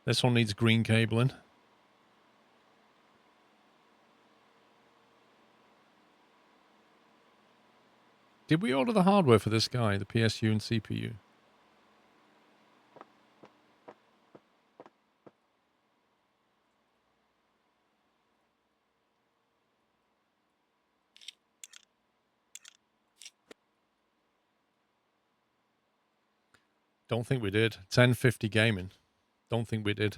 This one needs green cabling. Did we order the hardware for this guy, the PSU and CPU? Don't think we did. 1050 gaming. Don't think we did.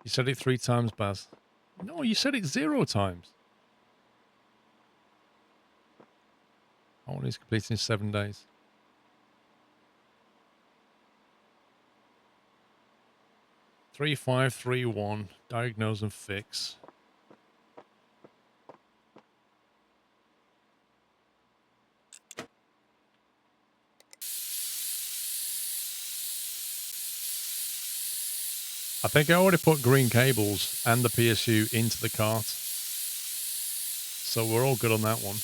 You said it 3 times, Baz. No, you said it 0 times. Oh, he's completing in 7 days. Three, 5, 3, 1. Diagnose and fix. I think I already put green cables and the PSU into the cart. So we're all good on that one.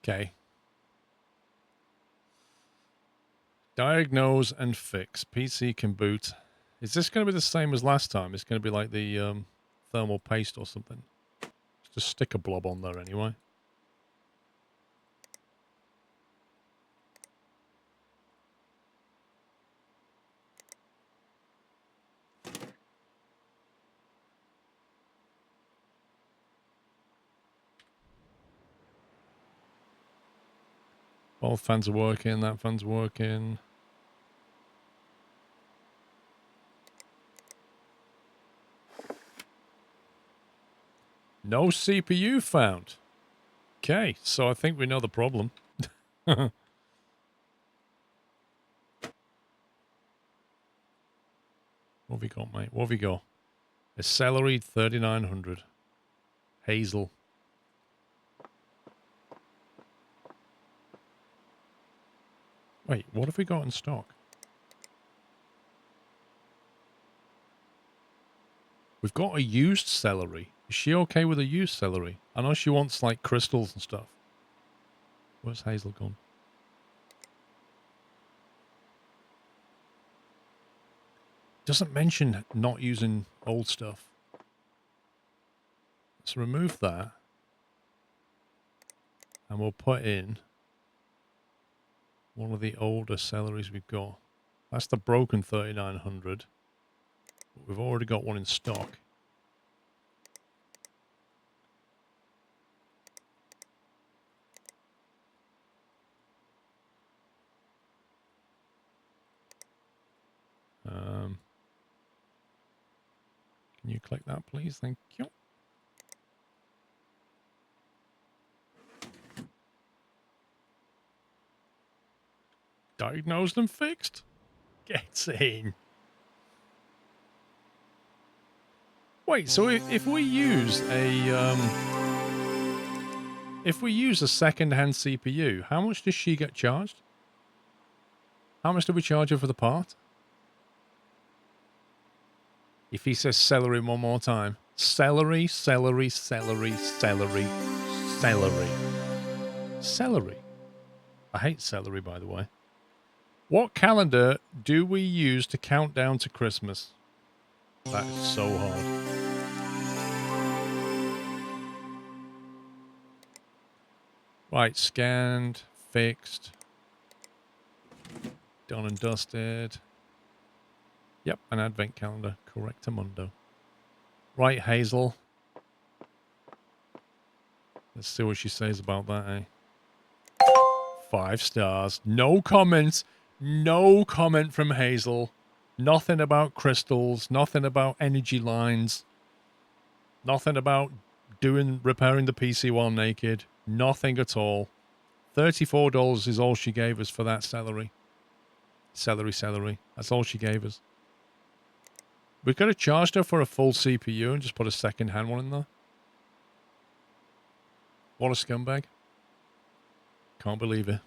Okay. Diagnose and fix. PC can boot. Is this going to be the same as last time? It's going to be like the thermal paste or something. Just stick a blob on there anyway. Both fans are working. That fan's working. No CPU found. Okay, so I think we know the problem. What have we got, mate? What have we got? A celery 3900. Hazel. Wait, what have we got in stock? We've got a used celery. Is she okay with a used celery? I know she wants like crystals and stuff. Where's Hazel gone? Doesn't mention not using old stuff. Let's remove that. And we'll put in one of the older celeries we've got. That's the broken 3900. But we've already got one in stock. Can you click that, please? Thank you. Diagnosed and fixed. Get in. Wait, so if we use a second-hand CPU, how much does she get charged? How much do we charge her for the part? If he says celery one more time. Celery, celery, celery, celery, celery. Celery. I hate celery, by the way. What calendar do we use to count down to Christmas? That is so hard. Right, scanned, fixed, done and dusted. Yep, an advent calendar. Correctamundo. Right, Hazel. Let's see what she says about that, eh? 5 stars. No comments. No comment from Hazel. Nothing about crystals. Nothing about energy lines. Nothing about repairing the PC while naked. Nothing at all. $34 is all she gave us for that celery. Celery. That's all she gave us. We could have charged her for a full CPU and just put a second-hand one in there. What a scumbag. Can't believe it.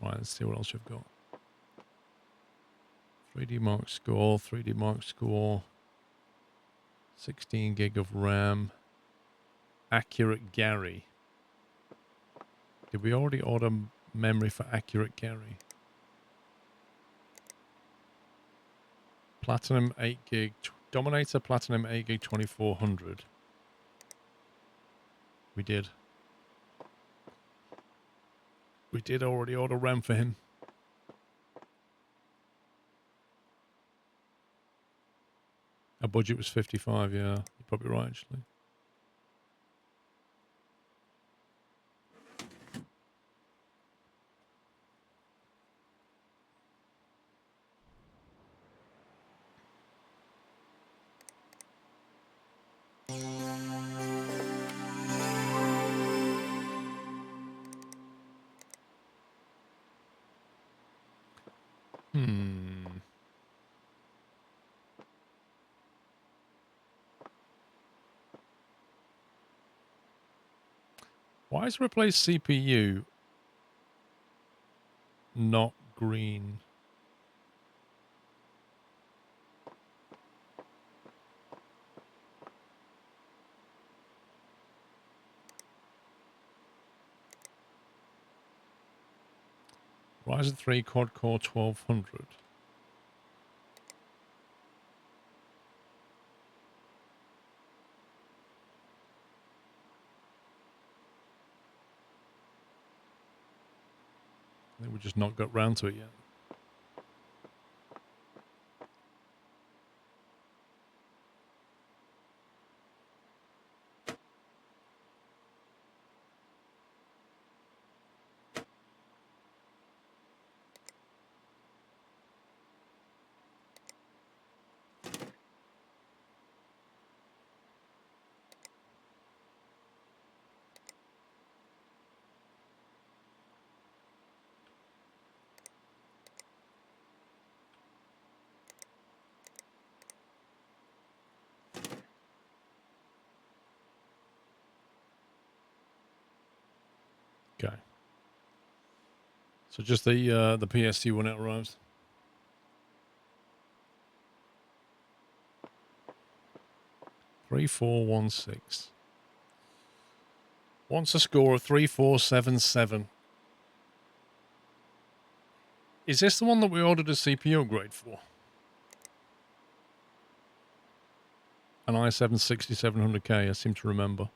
Right, let's see what else you've got. 3D Mark score, 3D Mark score, 16 gig of RAM, Accurate Gary. Did we already order memory for Accurate Gary? Platinum 8 gig, Dominator Platinum 8 gig 2400. We did. We did already order RAM for him. Our budget was 55, yeah. You're probably right, actually. Why is replace CPU not green? Ryzen 3 quad core 1200. I think we've just not got round to it yet. Okay. So just the PST when it arrives. $3,416. Wants a score of 3,477. Is this the one that we ordered a CPU upgrade for? An i7 6700K, I seem to remember.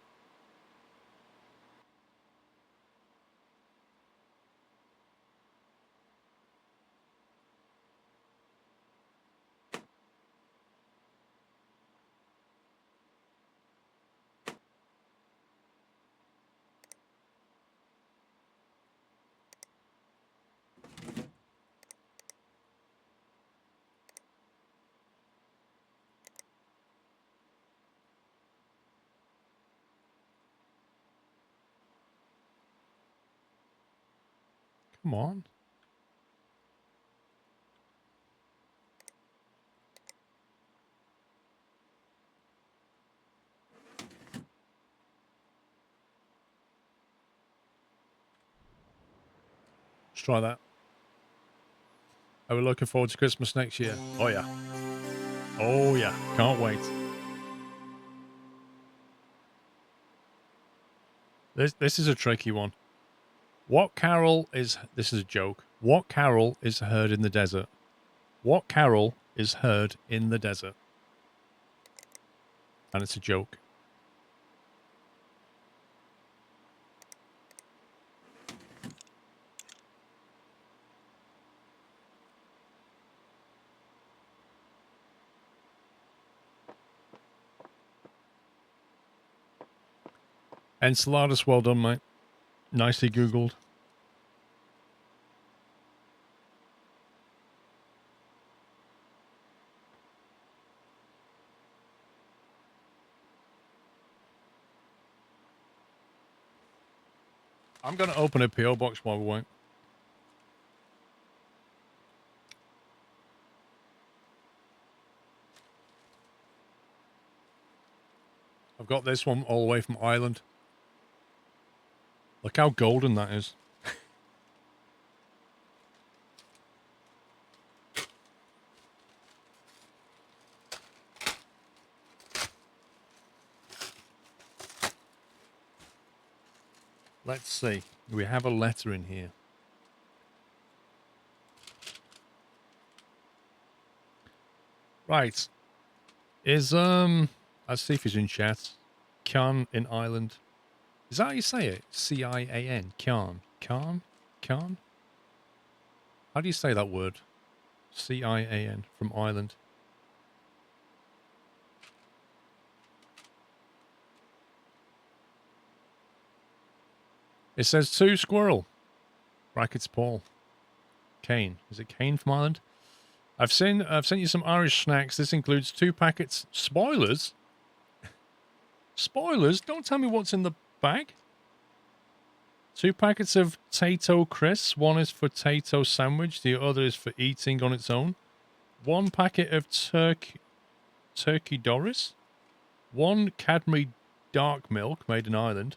Come on. Let's try that. Are we looking forward to Christmas next year? Oh, yeah. Oh, yeah. Can't wait. This is a tricky one. What carol is... This is a joke. What carol is heard in the desert? What carol is heard in the desert? And it's a joke. Enceladus, well done, mate. Nicely Googled. I'm going to open a PO box while we wait. I've got this one all the way from Ireland. Look how golden that is. Let's see. We have a letter in here. Right. Is, let's see if he's in chat. Khan in Ireland. Is that how you say it? C-I-A-N. Khan. Khan? Khan? How do you say that word? C-I-A-N. From Ireland. It says to Squirrel. Brackets Paul. Kane. Is it Kane from Ireland? I've sent you some Irish snacks. This includes 2 packets. Spoilers? Spoilers? Don't tell me what's in the bag. 2 packets of Tato crisps. One is for Tato sandwich. The other is for eating on its own. 1 packet of turkey Doris. 1 Cadbury dark milk made in Ireland.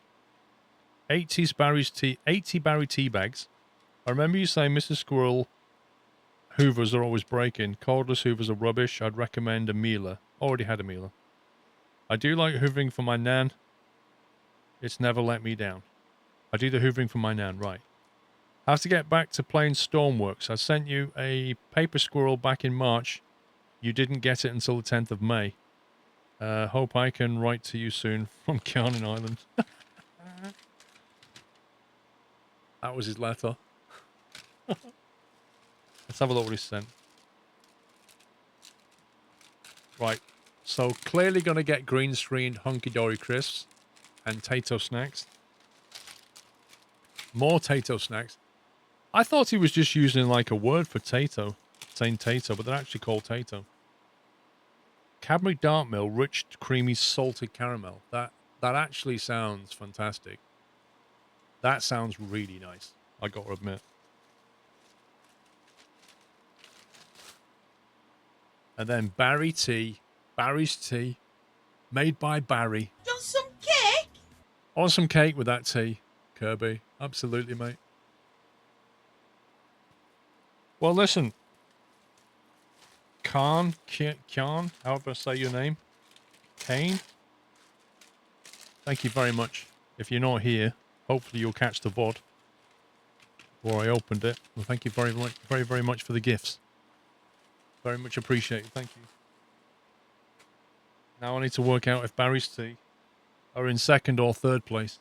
80 Barry tea bags. I remember you saying, Mrs. Squirrel, Hoovers are always breaking. Cordless Hoovers are rubbish. I'd recommend a Miele. Already had a Miele. I do like hoovering for my nan. It's never let me down. I do the hoovering for my nan, right. I have to get back to playing Stormworks. I sent you a paper squirrel back in March. You didn't get it until the 10th of May. Hope I can write to you soon from Carnan Island. That was his letter. Let's have a look what he sent. Right. So clearly going to get green screened Hunky Dory crisps and Tato snacks. More Tato snacks. I thought he was just using like a word for Tato, saying Tato, but they're actually called Tato. Cadbury Dark Milk, rich, creamy, salted caramel. That actually sounds fantastic. That sounds really nice, I got to admit. And then Barry's tea, made by Barry. Want some cake? Awesome cake with that tea, Kirby. Absolutely, mate. Well, listen. Khan, however I say your name. Kane. Thank you very much. If you're not here, hopefully you'll catch the VOD before I opened it. Well, thank you very much, very much for the gifts. Very much appreciated. Thank you. Now I need to work out if Barry's tea are in 2nd or 3rd place.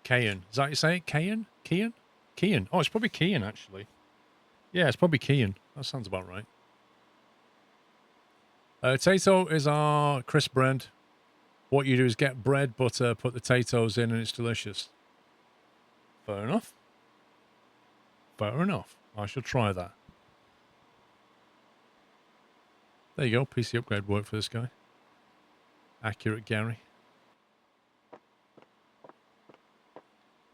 Kayan. Is that how you say it? Kayan? Kian? Kian. Oh, it's probably Kian, actually. Yeah, it's probably Kian. That sounds about right. Tato is our crisp bread. What you do is get bread, butter, put the potatoes in, and it's delicious. Fair enough. Fair enough. I shall try that. There you go. PC upgrade work for this guy. Accurate Gary.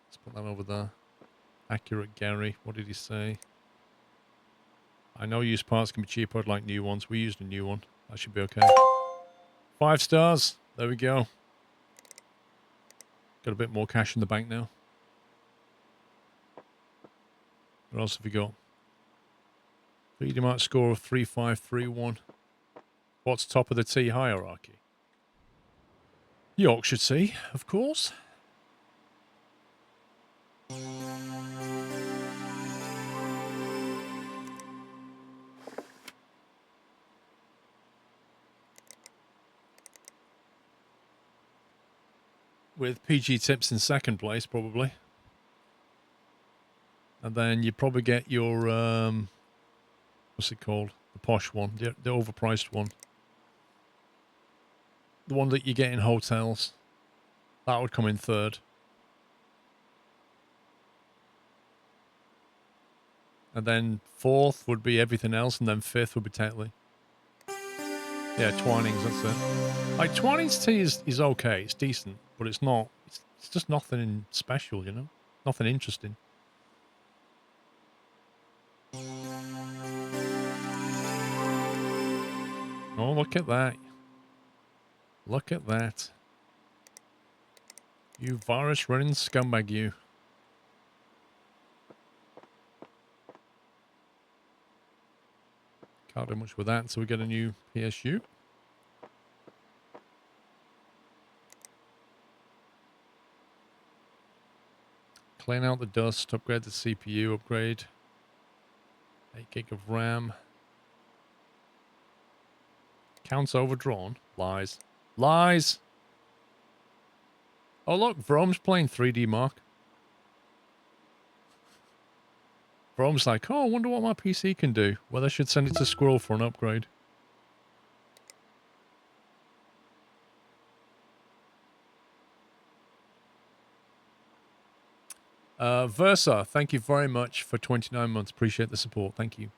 Let's put that over there. Accurate Gary. What did he say? I know used parts can be cheaper. I'd like new ones. We used a new one. That should be okay. 5 stars. There we go. Got a bit more cash in the bank now. What else have we got? Freedom Art score of 3531. What's top of the tea hierarchy? Yorkshire tea, of course. With PG Tips in 2nd place, probably. And then you probably get your, what's it called? The posh one, the overpriced one. The one that you get in hotels. That would come in 3rd. And then 4th would be everything else, and then 5th would be Tetley. Yeah, Twinings, that's it. Like, Twinings tea is okay, it's decent, but it's not, it's just nothing special, you know? Nothing interesting. Oh, look at that. Look at that. You virus-running scumbag, you. Can't do much with that until we get a new PSU. Clean out the dust, upgrade the CPU, upgrade 8 gig of RAM. Counts overdrawn. Lies. Lies! Oh look, Vrome's playing 3D Mark. Vrome's like, oh, I wonder what my PC can do. Well, I should send it to Squirrel for an upgrade. Versa, thank you very much for 29 months. Appreciate the support. Thank you.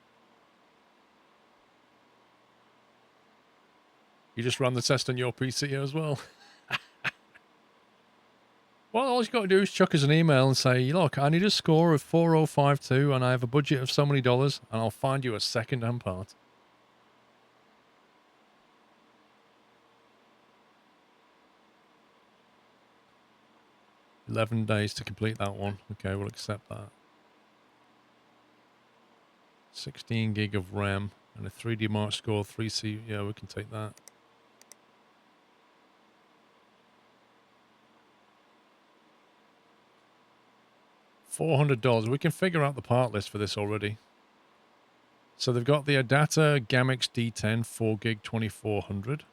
You just ran the test on your PC as well. Well, all you got to do is chuck us an email and say, look, I need a score of 4052 and I have a budget of so many dollars and I'll find you a second-hand part. $11 days to complete that one. Okay, we'll accept that. 16 gig of RAM and a 3D Mark score, 3C. Yeah, we can take that. $400. We can figure out the part list for this already. So they've got the Adata Gamix D10 4 gig 2400.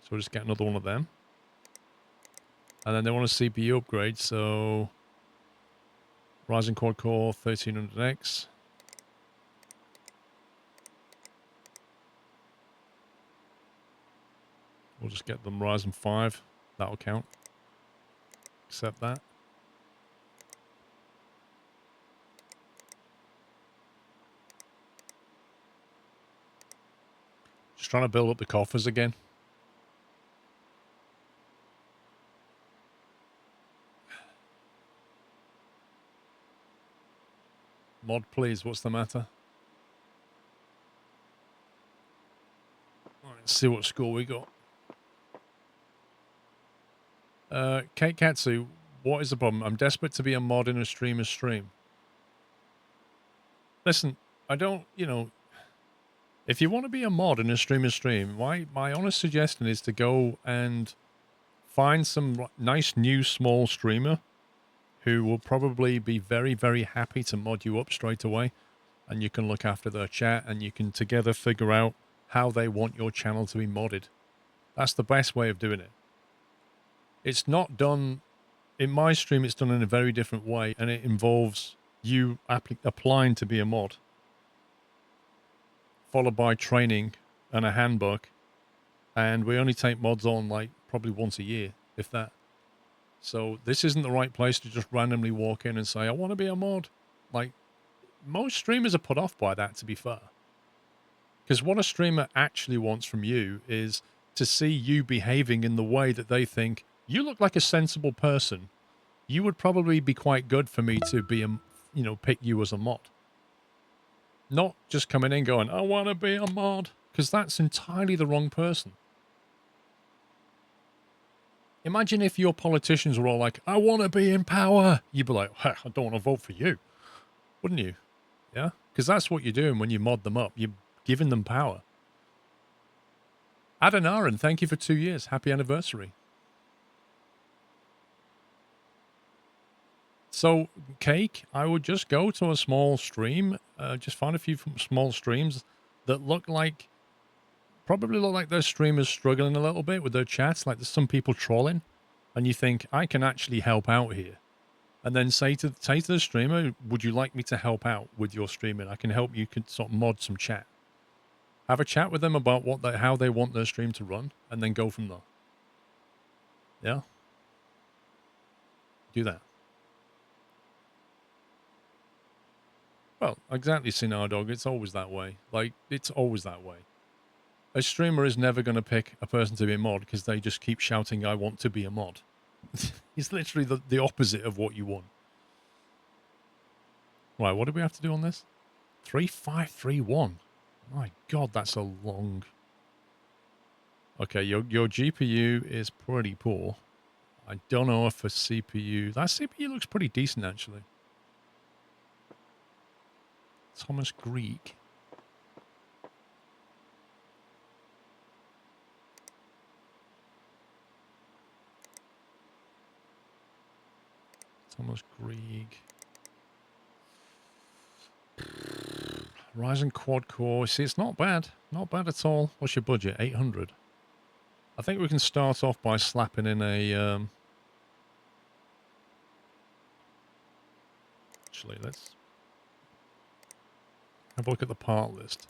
So we'll just get another one of them. And then they want a CPU upgrade, so Ryzen quad core 1300X. We'll just get them Ryzen 5. That'll count. Accept that. Just trying to build up the coffers again. Mod, please. What's the matter? All right, let's see what score we got. Kate Katsu, what is the problem? I'm desperate to be a mod in a streamer's stream. Listen, I don't, if you want to be a mod in a streamer's stream, my honest suggestion is to go and find some nice new small streamer who will probably be very, very happy to mod you up straight away. And you can look after their chat and you can together figure out how they want your channel to be modded. That's the best way of doing it. It's not done, in my stream, it's done in a very different way, and it involves you applying to be a mod, followed by training and a handbook, and we only take mods on like probably once a year, if that. So this isn't the right place to just randomly walk in and say, I want to be a mod. Like, most streamers are put off by that, to be fair. Because what a streamer actually wants from you is to see you behaving in the way that they think, you look like a sensible person. You would probably be quite good for me to be pick you as a mod. Not just coming in going, I want to be a mod. Because that's entirely the wrong person. Imagine if your politicians were all like, I want to be in power. You'd be like, I don't want to vote for you. Wouldn't you? Yeah? Because that's what you're doing when you mod them up. You're giving them power. Adanaran, thank you for 2 years. Happy anniversary. So, Cake, I would just go to a small stream, just find a few small streams that probably look like their streamers struggling a little bit with their chats, like there's some people trolling, and you think, I can actually help out here. And then say to the streamer, would you like me to help out with your streaming? I can help you sort of mod some chat. Have a chat with them about how they want their stream to run, and then go from there. Yeah? Do that. Well, exactly, Cinar Dog. It's always that way. Like, it's always that way. A streamer is never going to pick a person to be a mod because they just keep shouting, I want to be a mod. It's literally the opposite of what you want. Right, what do we have to do on this? 3531. My God, that's a long... Okay, your GPU is pretty poor. I don't know if a CPU... That CPU looks pretty decent, actually. Thomas Greek. Thomas Grieg. Ryzen quad core. See, it's not bad. Not bad at all. What's your budget? 800. I think we can start off by slapping in a... Actually, let's have a look at the part list.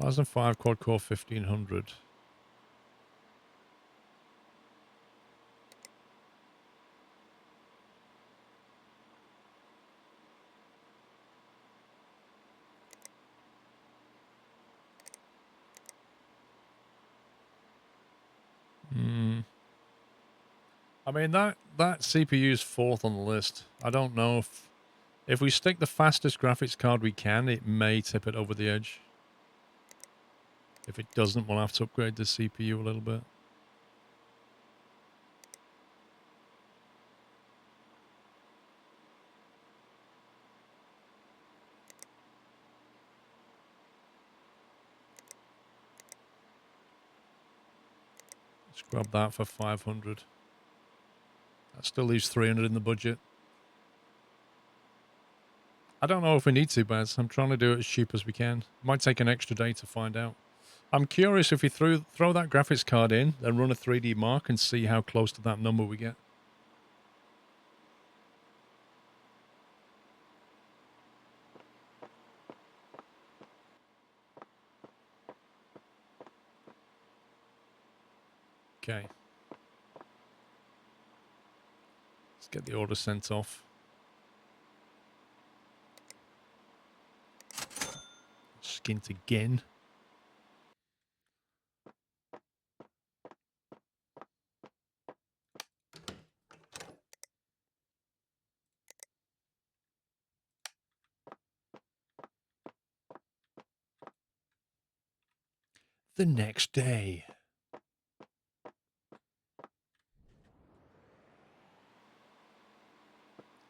Ryzen 5 quad core 1500. I mean, that CPU is fourth on the list. I don't know if we stick the fastest graphics card we can, it may tip it over the edge. If it doesn't, we'll have to upgrade the CPU a little bit. Let's grab that for 500. That still leaves 300 in the budget. I don't know if we need to, Baz. I'm trying to do it as cheap as we can. Might take an extra day to find out. I'm curious if we throw that graphics card in and run a 3D mark and see how close to that number we get. Okay. Let's get the order sent off. Skint again. The next day.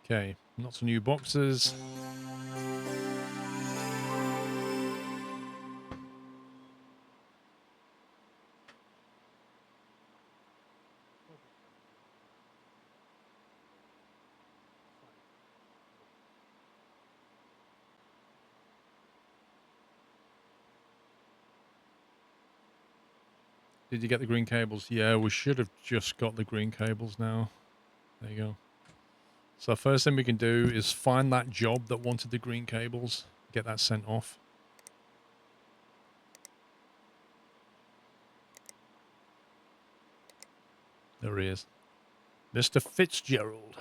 Okay, lots of new boxes. Did you get the green cables? Yeah, we should have just got the green cables now. There you go. So first thing we can do is find that job that wanted the green cables. Get that sent off. There he is. Mr. Fitzgerald.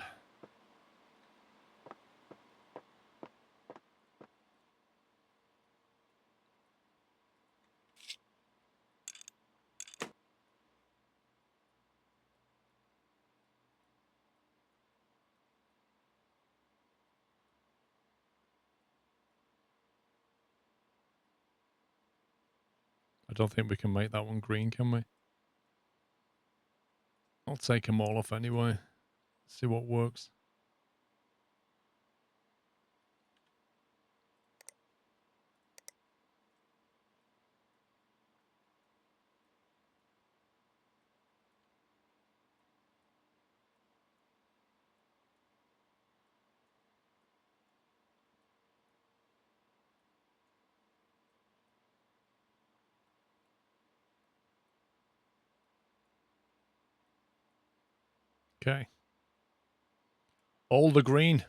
I don't think we can make that one green, can we? I'll take them all off anyway. See what works. Okay. All the green.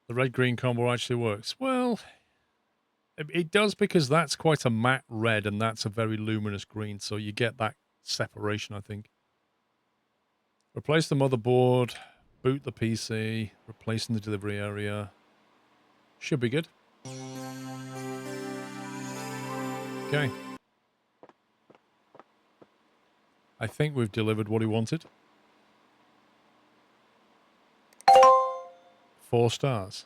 The red-green combo actually works. Well, it does because that's quite a matte red and that's a very luminous green. So you get that separation, I think. Replace the motherboard. Boot the PC. Replacing the delivery area. Should be good. Okay. I think we've delivered what he wanted. 4 stars.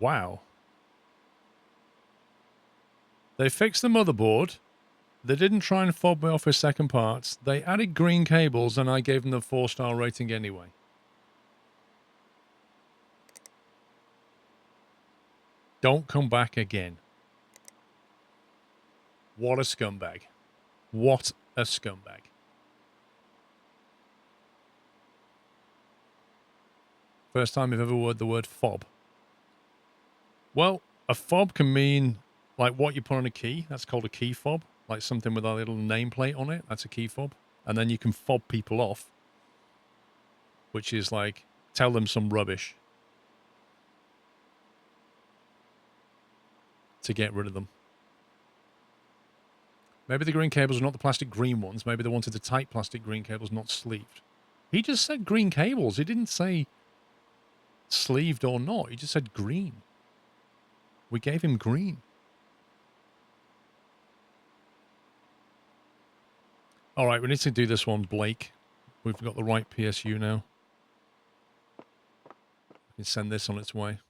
Wow. They fixed the motherboard. They didn't try and fob me off with second parts. They added green cables and I gave them the 4-star rating anyway. Don't come back again. What a scumbag. What a scumbag. First time I've ever heard the word fob. Well, a fob can mean like what you put on a key. That's called a key fob. Like something with a little nameplate on it. That's a key fob. And then you can fob people off, which is like tell them some rubbish to get rid of them. Maybe the green cables are not the plastic green ones. Maybe they wanted the tight plastic green cables, not sleeved. He just said green cables. He didn't say sleeved or not. He just said green. We gave him green. All right, we need to do this one, Blake. We've got the right PSU now. We can send this on its way.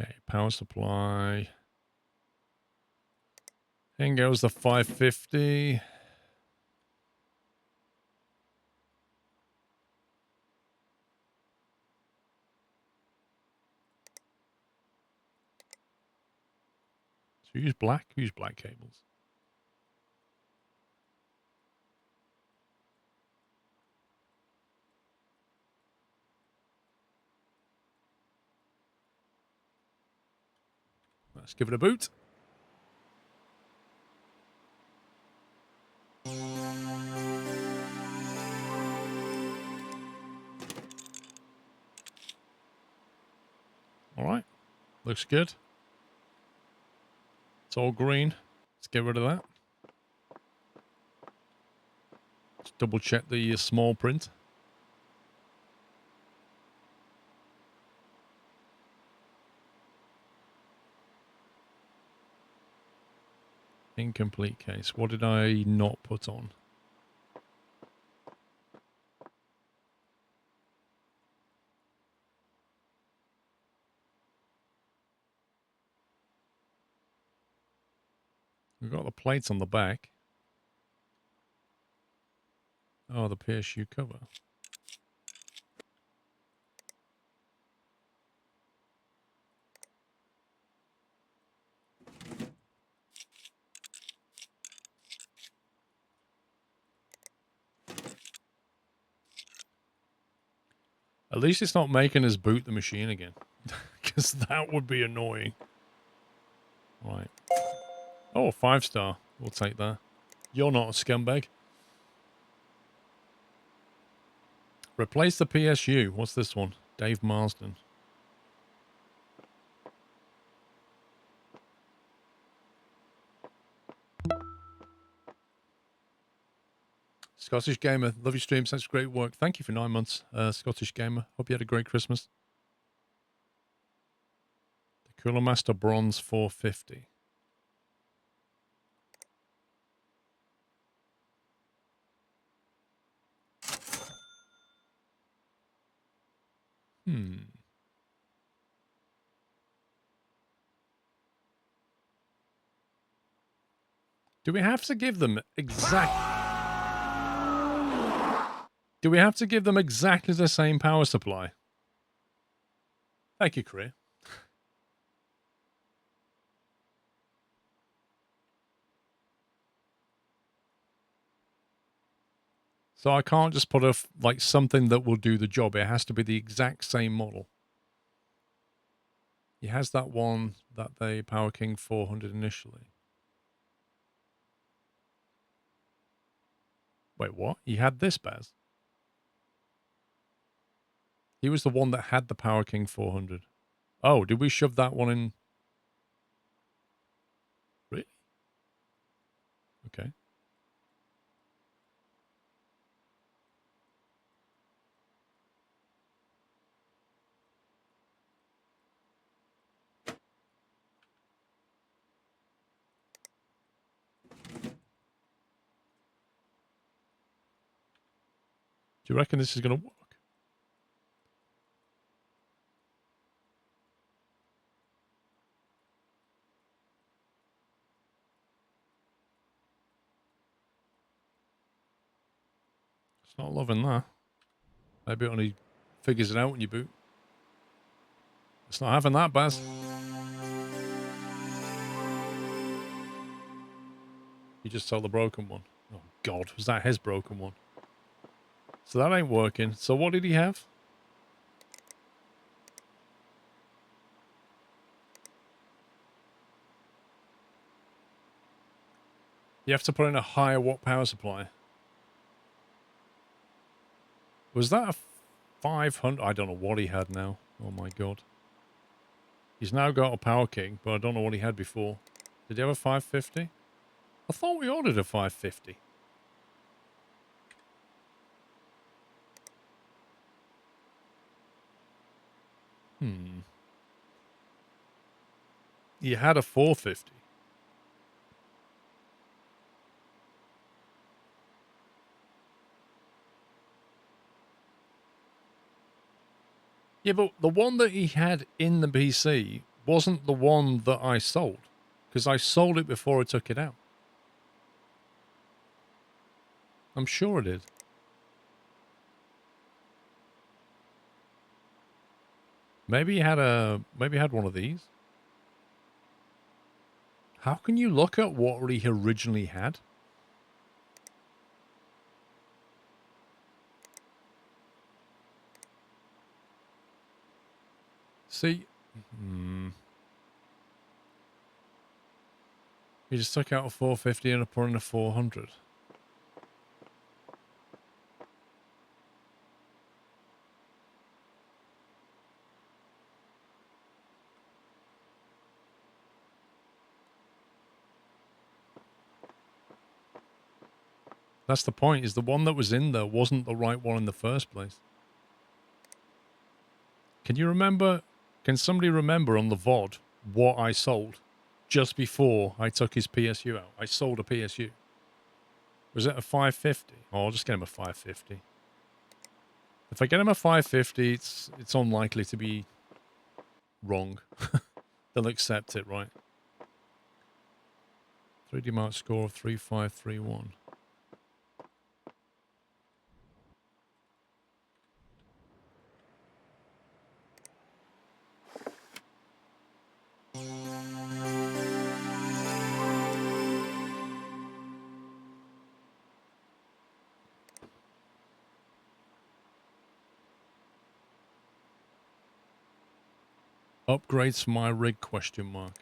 Okay, power supply. In goes the 550. So use black cables. Let's give it a boot. All right, looks good. It's all green. Let's get rid of that. Let's double check the small print. Incomplete case. What did I not put on? We've got the plates on the back. Oh, the PSU cover. At least it's not making us boot the machine again. Because that would be annoying. Right. Oh, 5-star. We'll take that. You're not a scumbag. Replace the PSU. What's this one? Dave Marsden. Scottish Gamer. Love your stream. Such great work. Thank you for 9 months, Scottish Gamer. Hope you had a great Christmas. The Cooler Master Bronze 450. Do we have to give them Do we have to give them exactly the same power supply? Thank you, Korea. So I can't just put like something that will do the job. It has to be the exact same model. He has that one that the Power King 400 initially. Wait, what? He had this, Baz? He was the one that had the Power King 400. Oh, did we shove that one in? Really? Okay. Do you reckon this is going to work? It's not loving that. Maybe it only figures it out when you boot. It's not having that, Baz. You just saw the broken one. Oh, God. Was that his broken one? So that ain't working. So what did he have? You have to put in a higher watt power supply. Was that a 500? I don't know what he had now. Oh, my God. He's now got a Power King, but I don't know what he had before. Did he have a 550? I thought we ordered a 550. You had a 450. Yeah, but the one that he had in the PC wasn't the one that I sold. Because I sold it before I took it out. I'm sure I did. Maybe he had one of these. How can you look at what he originally had? See, he just took out a 450 and put in a 400. That's the point, is the one that was in there wasn't the right one in the first place. Can you remember, can somebody remember on the VOD what I sold just before I took his PSU out? I sold a PSU. Was it a 550? Oh, I'll just get him a 550. If I get him a 550, it's unlikely to be wrong. They'll accept it, right? 3D Mark score of 3531. Upgrades for my rig, question mark.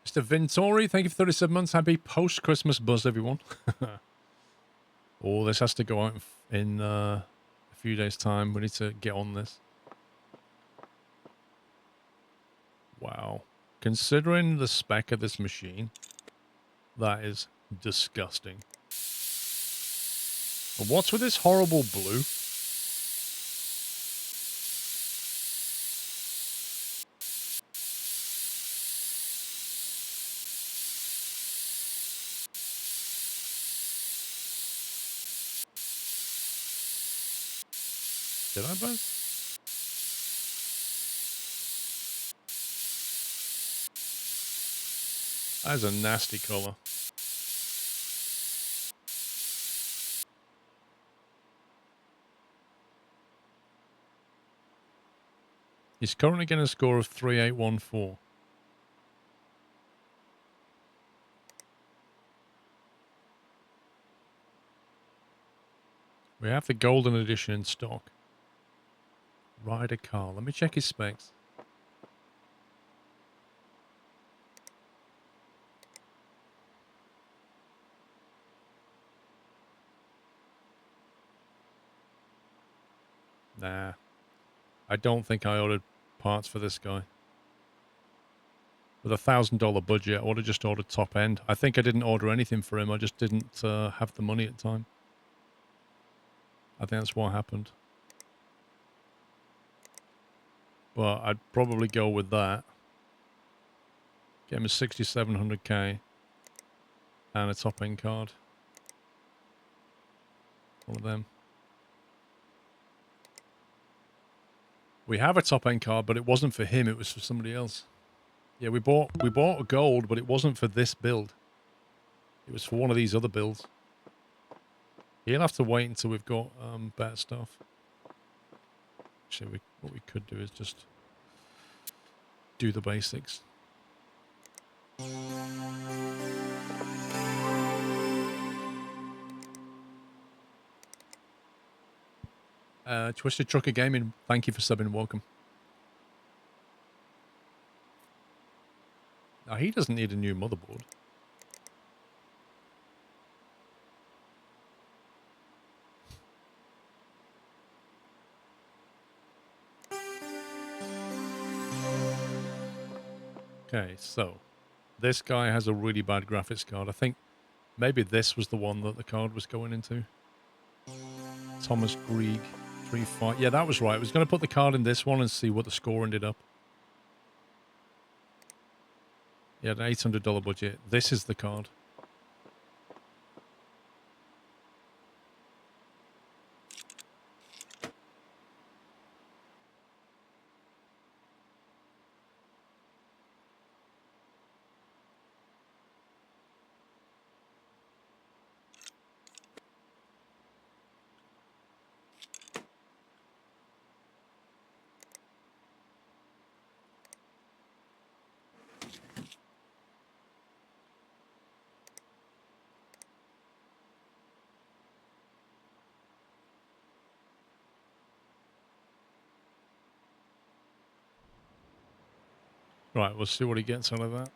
Mr. Vintori, thank you for 37 months. Happy post-Christmas buzz, everyone. Oh, this has to go out in a few days' time. We need to get on this. Wow. Considering the spec of this machine, that is disgusting. And what's with this horrible blue? Did I, Buzz? That is a nasty color. He's currently getting a score of 3814. We have the golden edition in stock. Ride a car. Let me check his specs. Nah. I don't think I ordered parts for this guy. With a $1,000 budget, I would have just ordered top end. I think I didn't order anything for him. I just didn't have the money at the time. I think that's what happened. but I'd probably go with that. Get him a 6700K and a top-end card. One of them. We have a top-end card, but it wasn't for him. It was for somebody else. Yeah, we bought a gold, but it wasn't for this build. It was for one of these other builds. He'll have to wait until we've got better stuff. Actually, what we could do is just do the basics. Twisted Trucker Gaming, thank you for subbing. Welcome. Now, he doesn't need a new motherboard. Okay, so this guy has a really bad graphics card. I think maybe this was the one that the card was going into. Thomas Grieg, 3.5. Yeah, that was right. I was going to put the card in this one and see what the score ended up. He had an $800 budget. This is the card. Right, we'll see what he gets out of that.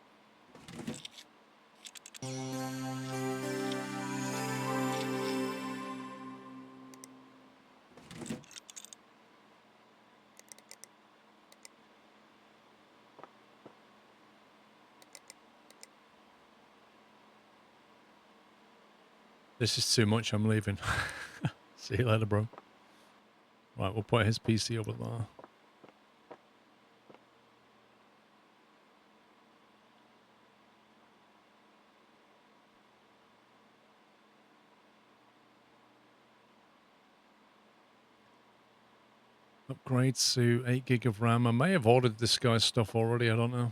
This is too much. I'm leaving. See you later, bro. Right, we'll put his PC over there. Upgrade to 8 gig of RAM. I may have ordered this guy's stuff already. I don't know.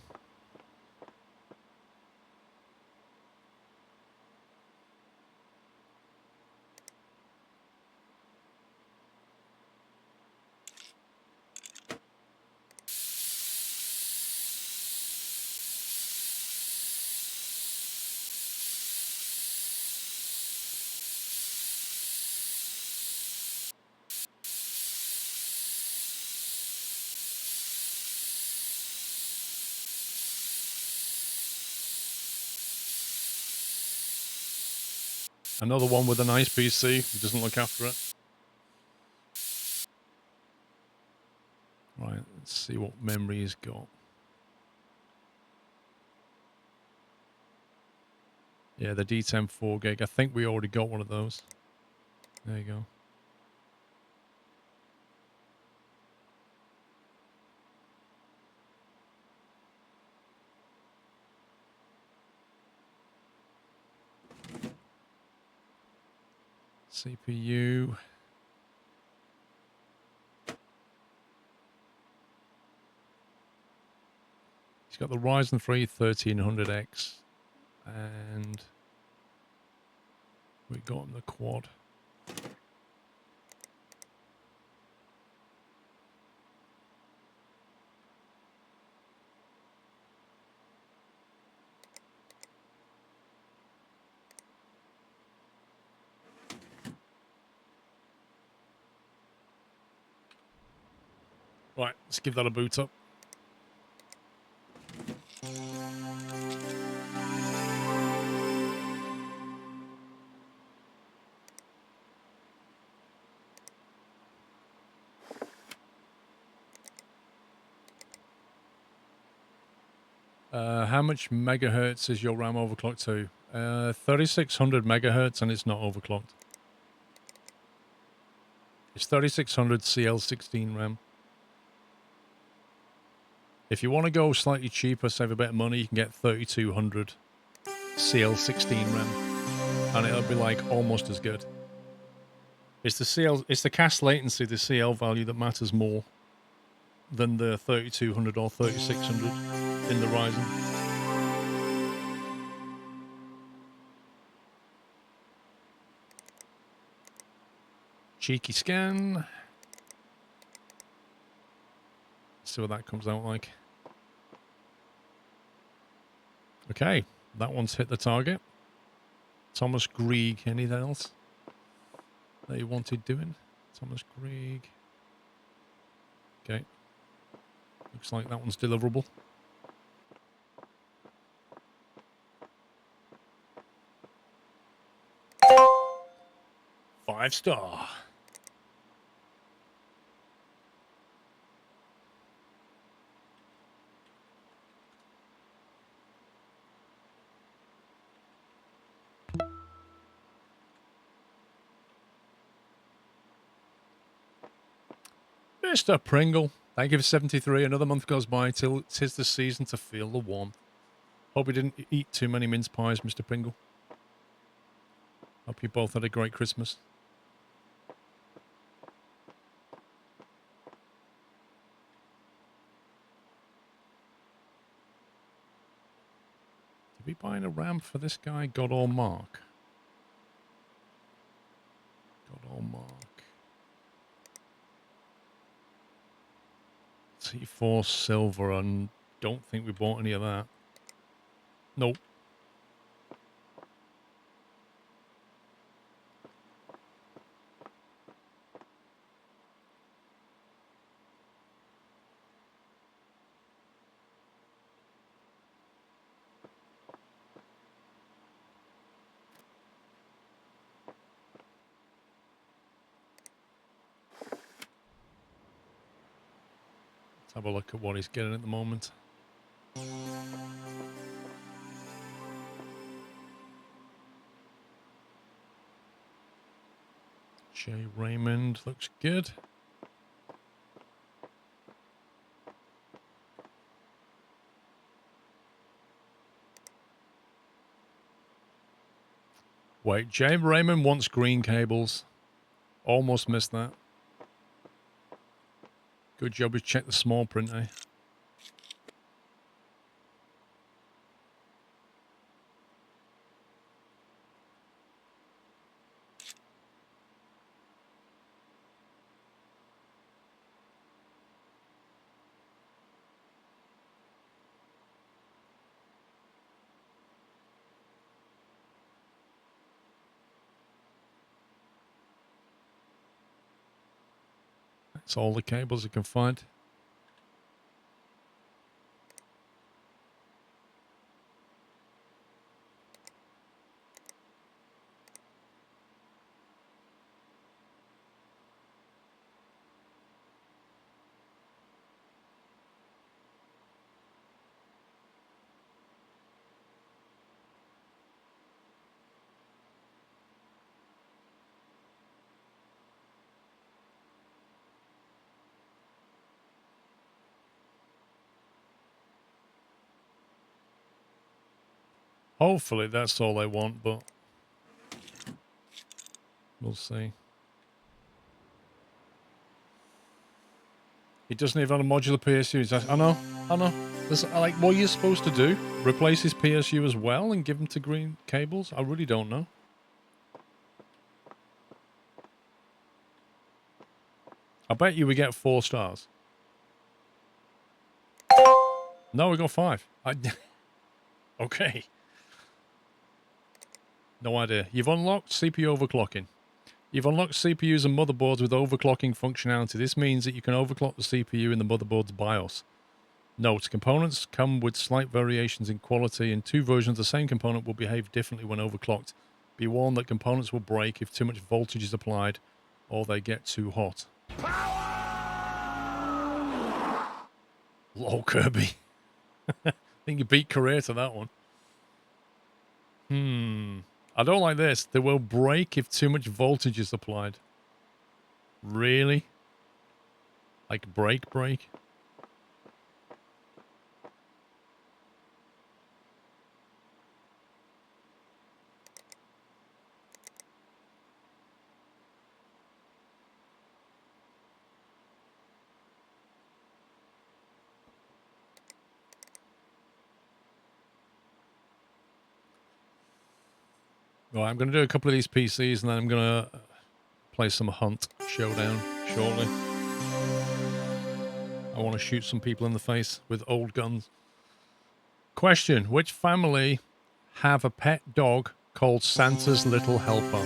Another one with a nice PC. He doesn't look after it. Right, let's see what memory he's got. Yeah, the D10 4 gig. I think we already got one of those. There you go. CPU. He's got the Ryzen 3 1300X. And we got him the quad. Right, let's give that a boot up. How much megahertz is your RAM overclocked to? 3600 megahertz, and it's not overclocked. It's 3600 CL16 RAM. If you want to go slightly cheaper, save a bit of money, you can get 3200 CL16 RAM, and it'll be like almost as good. It's the cast latency, the CL value that matters more than the 3200 or 3600 in the Ryzen. Cheeky scan. See what that comes out like. Okay, that one's hit the target. Thomas Grieg, anything else that you wanted doing? Thomas Grieg. Okay. Looks like that one's deliverable. Five star. Mr. Pringle, thank you for 73. Another month goes by till 'tis the season to feel the warmth. Hope you didn't eat too many mince pies, Mr. Pringle. Hope you both had a great Christmas. Did we buy a ramp for this guy? God or Mark? God or Mark. T4 silver, and don't think we bought any of that. Nope. Let's have a look at what he's getting at the moment. Jay Raymond looks good. Wait, Jay Raymond wants green cables. Almost missed that. Good job we checked the small print, eh? That's all the cables I can find. Hopefully that's all they want, but we'll see. He doesn't even have a modular PSU. I know. This, like, what you're supposed to do? Replace his PSU as well and give him to green cables? I really don't know. I bet you we get 4 stars. No, we got 5. Okay. No idea. You've unlocked CPU overclocking. You've unlocked CPUs and motherboards with overclocking functionality. This means that you can overclock the CPU in the motherboard's BIOS. Note, components come with slight variations in quality, and 2 versions of the same component will behave differently when overclocked. Be warned that components will break if too much voltage is applied or they get too hot. Lol, Kirby. I think you beat Korea to that one. I don't like this. They will break if too much voltage is applied. Really? Like break? Right, I'm going to do a couple of these PCs and then I'm going to play some Hunt Showdown shortly. I want to shoot some people in the face with old guns. Question: which family have a pet dog called Santa's Little Helper?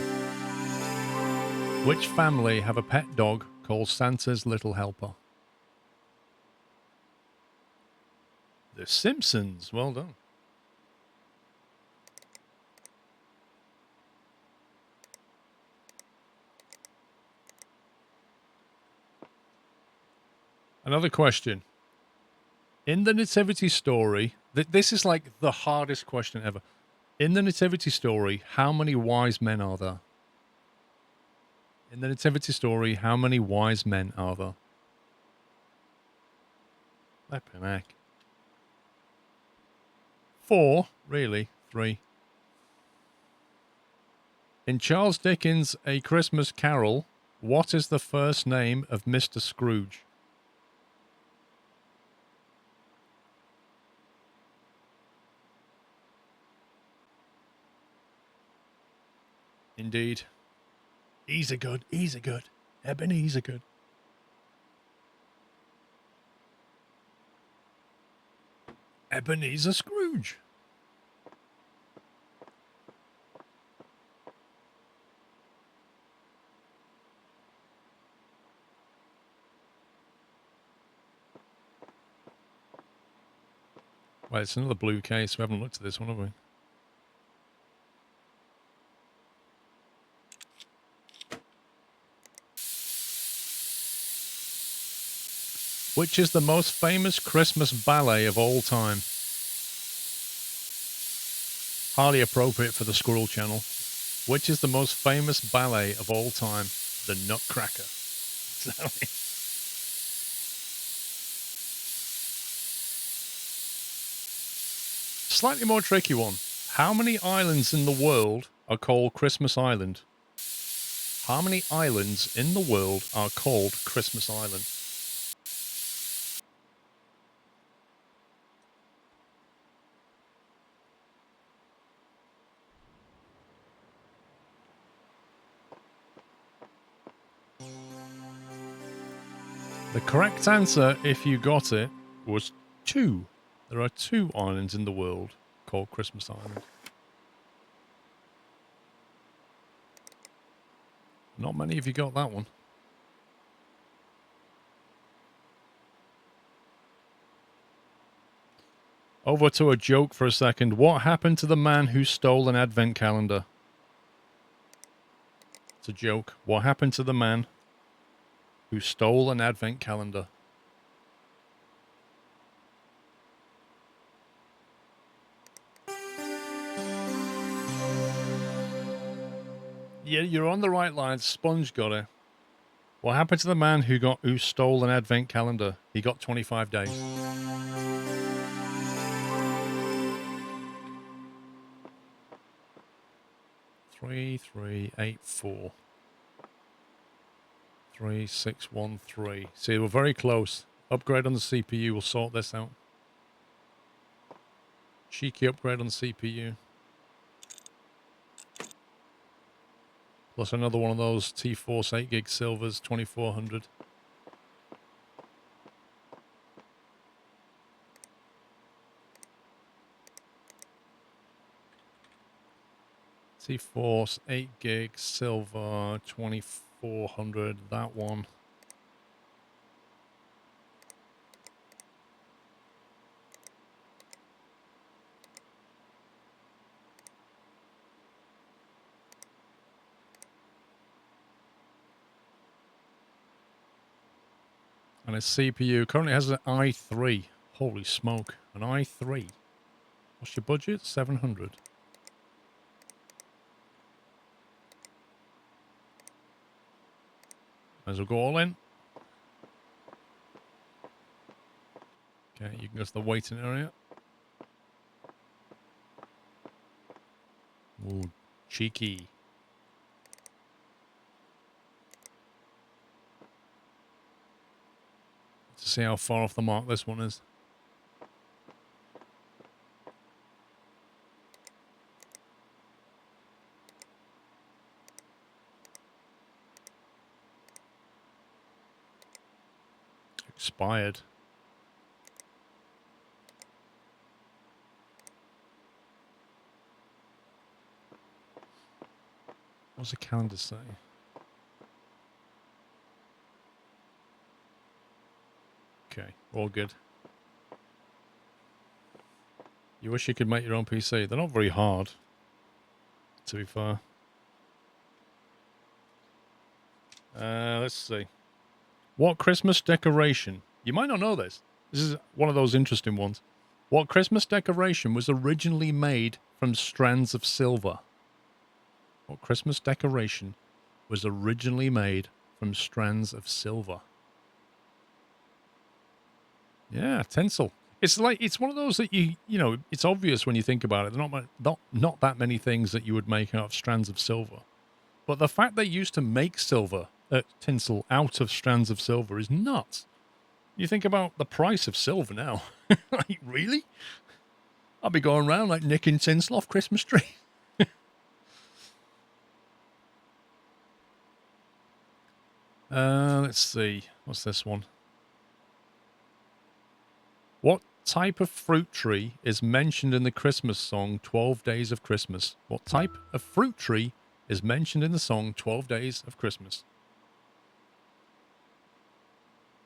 Which family have a pet dog called Santa's Little Helper? The Simpsons. Well done. Another question. In the Nativity story, this is like the hardest question ever. In the Nativity story, how many wise men are there? In the Nativity story, how many wise men are there? Flippin' heck. 4, really? 3. In Charles Dickens' A Christmas Carol, what is the first name of Mr. Scrooge? Indeed. Easy good, easy good. Ebenezer good. Ebenezer Scrooge. Well, it's another blue case. We haven't looked at this one, have we? Which is the most famous Christmas ballet of all time? Highly appropriate for the Squirrel Channel. Which is the most famous ballet of all time? The Nutcracker. Slightly more tricky one. How many islands in the world are called Christmas Island? How many islands in the world are called Christmas Island? The correct answer, if you got it, was 2. There are 2 islands in the world called Christmas Island. Not many of you got that one. Over to a joke for a second. What happened to the man who stole an advent calendar? It's a joke. What happened to the man who stole an advent calendar? Yeah, you're on the right line. Sponge got it. What happened to the man who stole an advent calendar? He got 25 days. Three, 3, 8, 4. 3, 6, 1, 3. See, we're very close. Upgrade on the CPU will sort this out. Cheeky upgrade on the CPU. Plus another one of those T-Force 8 gig silvers, 2400. T-Force 8 gig silver, 2400. That one. And its CPU currently has an i3. Holy smoke. An i3. What's your budget? 700. Might as well go all in. Okay, you can go to the waiting area. Ooh, cheeky. To see how far off the mark this one is. Expired. What's the calendar say? Okay, all good. You wish you could make your own PC. They're not very hard, to be fair. Let's see. What Christmas decoration? You might not know this. This is one of those interesting ones. What Christmas decoration was originally made from strands of silver? What Christmas decoration was originally made from strands of silver? Yeah, tinsel. It's like, it's one of those that you know, it's obvious when you think about it. There are not that many things that you would make out of strands of silver. But the fact they used to make tinsel out of strands of silver is nuts. You think about the price of silver now. Like, really? I'll be going around like nicking tinsel off Christmas tree. Let's see. What's this one? What type of fruit tree is mentioned in the Christmas song 12 Days of Christmas? What type of fruit tree is mentioned in the song 12 Days of Christmas?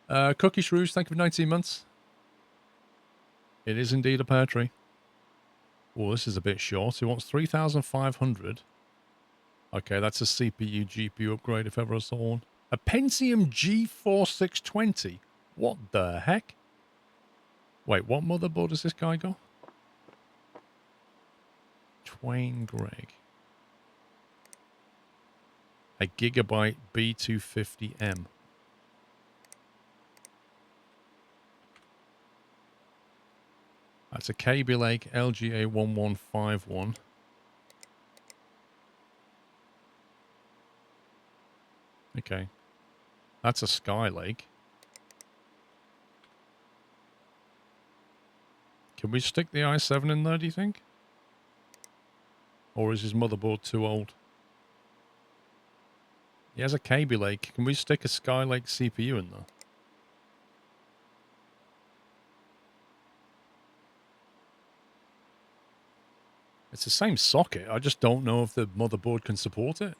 Cookie Shrews, thank you for 19 months. It is indeed a pear tree. Oh, this is a bit short. He wants 3,500. Okay, that's a CPU GPU upgrade if ever I saw one. A Pentium G4 620. What the heck? Wait, what motherboard has this guy got? Twain Greg. A Gigabyte B250M. That's a Kaby Lake LGA 1151. Okay. That's a Skylake. Can we stick the i7 in there, do you think? Or is his motherboard too old? He has a Kaby Lake. Can we stick a Skylake CPU in there? It's the same socket. I just don't know if the motherboard can support it.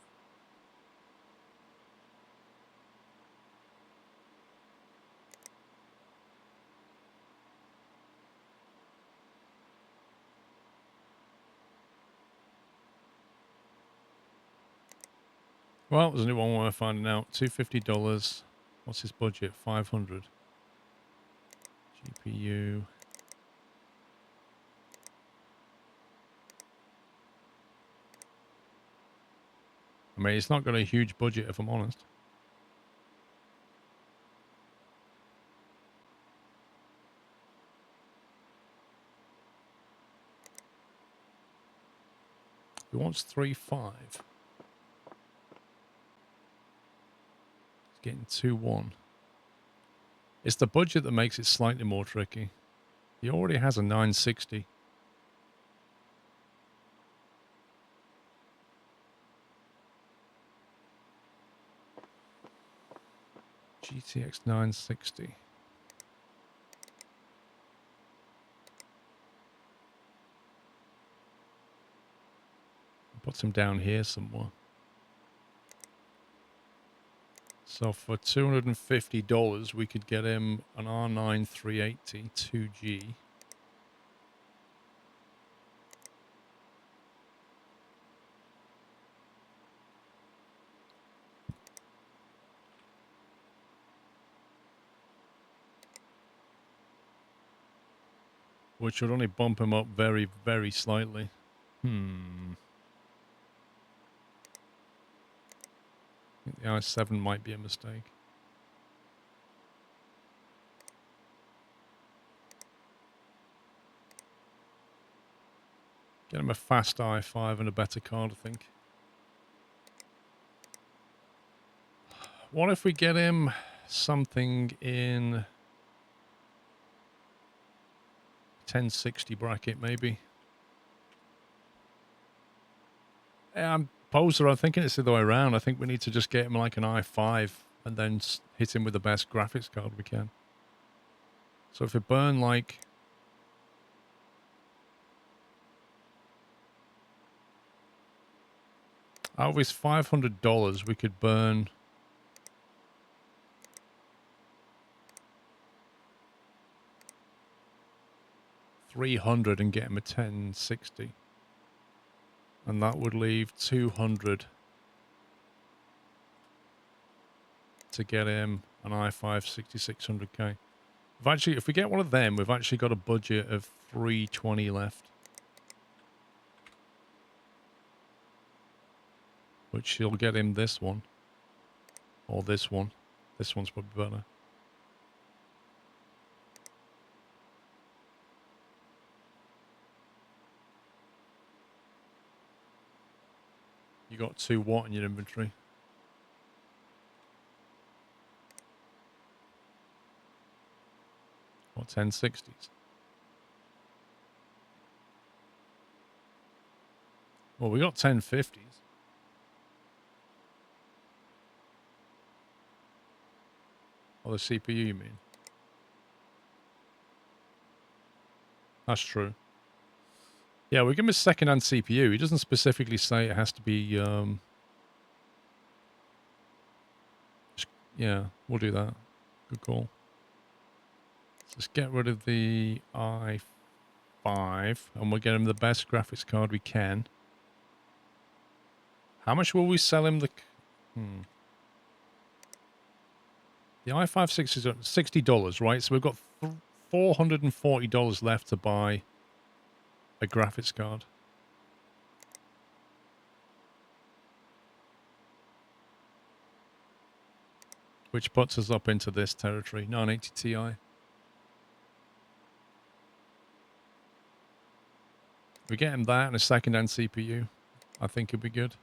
Well, there's a new one worth finding out. $250. What's his budget? 500. GPU. I mean, it's not got a huge budget, if I'm honest. He wants 3.5. He's getting 2.1. It's the budget that makes it slightly more tricky. He already has a 960. GTX 960. Put some down here somewhere. So for $250, we could get him an R9 380 2G. Which would only bump him up very, very slightly. I think the i7 might be a mistake. Get him a fast i5 and a better card, I think. What if we get him something in 1060 bracket, maybe? I'm Poser, I'm thinking it's the other way around. I think we need to just get him like an i5 and then hit him with the best graphics card we can. So if we burn like... out of his $500, we could burn... 300 and get him a 1060. And that would leave 200 to get him an i5 6600K. Actually, if we get one of them, we've actually got a budget of 320 left. Which will get him this one. Or this one. This one's probably better. You got 2 watt in your inventory. What, 1060s? Well, we got 1050s. Oh, the CPU, you mean? That's true. Yeah, we give him a second-hand CPU. He doesn't specifically say it has to be, yeah, we'll do that. Good call. Let's get rid of the i5, and we'll get him the best graphics card we can. How much will we sell him the... The i5 is $60, right? So we've got $440 left to buy a graphics card. Which puts us up into this territory, 980 Ti. If we get him that and a second-hand CPU, I think it'd be good.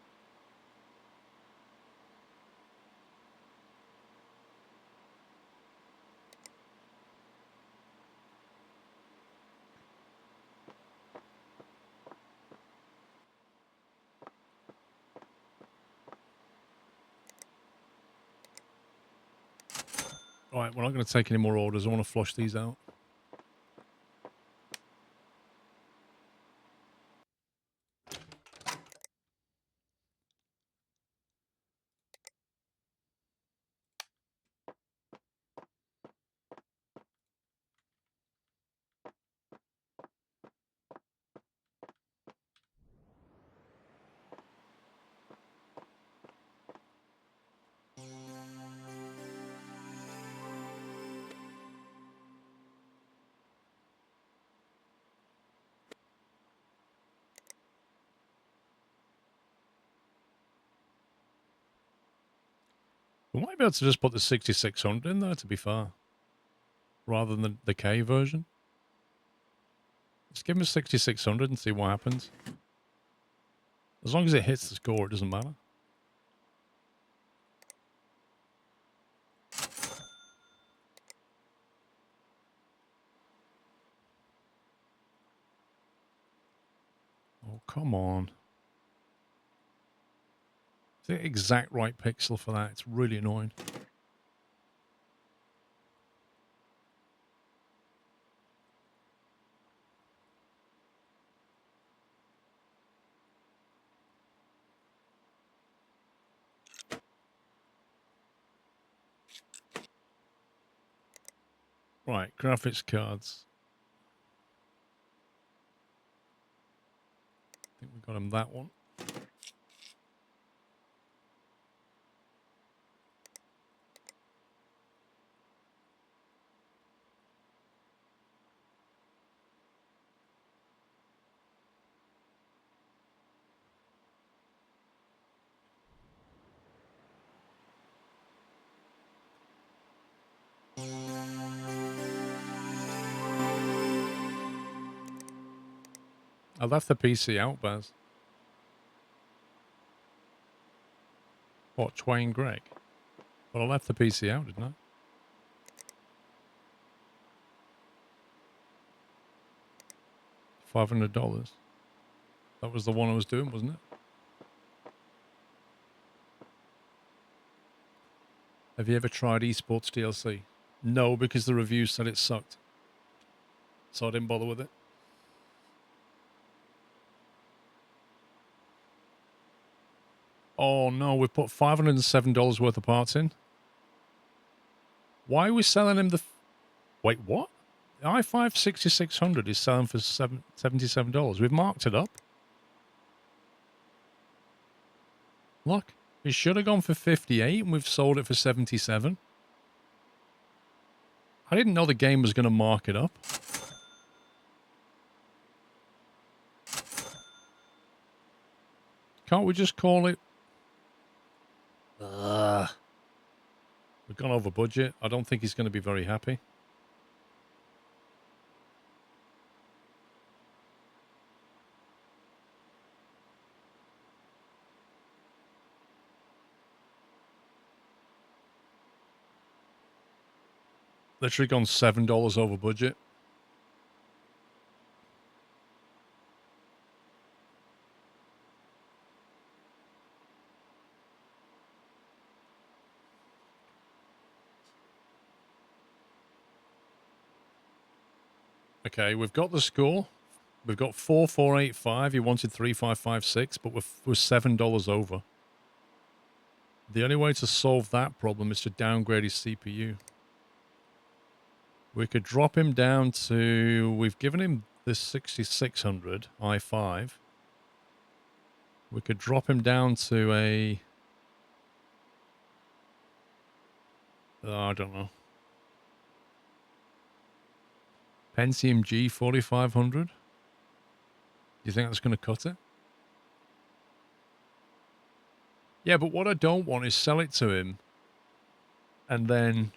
Right, we're not going to take any more orders. I want to flush these out. We might be able to just put the 6600 in there, to be fair. Rather than the K version. Just give him a 6600 and see what happens. As long as it hits the score, it doesn't matter. Oh, come on. It's the exact right pixel for that. It's really annoying. Right, graphics cards. I think we got him that one. I left the PC out, Baz. What, Twain Greg? Well, I left the PC out, didn't I? $500. That was the one I was doing, wasn't it? Have you ever tried esports DLC? No, because the reviews said it sucked. so I didn't bother with it. Oh no, we put $507 worth of parts in. Why are we selling him the... Wait, what? The i5 6600 is selling for $77. We've marked it up. Look, it should have gone for 58 and we've sold it for 77. I didn't know the game was going to mark it up. Can't we just call it... We've gone over budget. I don't think he's going to be very happy. Literally gone $7 over budget. Okay, we've got the score. We've got 4485. He wanted 3556, but we're $7 over. The only way to solve that problem is to downgrade his CPU. We could drop him down to... We've given him this 6600 i5. We could drop him down to a... I don't know. Pentium G 4500. Do you think that's going to cut it? Yeah, but what I don't want is sell it to him and then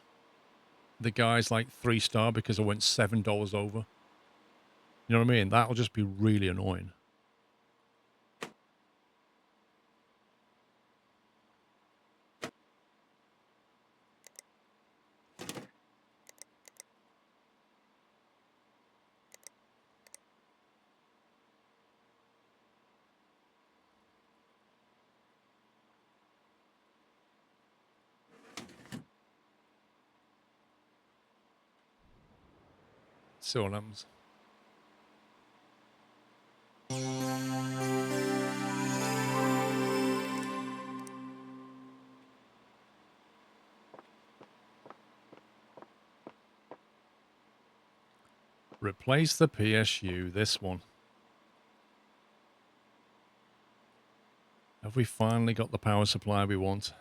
the guy's like 3-star because I went $7 over. You know what I mean? That'll just be really annoying. See what happens. Replace the PSU, this one. Have we finally got the power supply we want?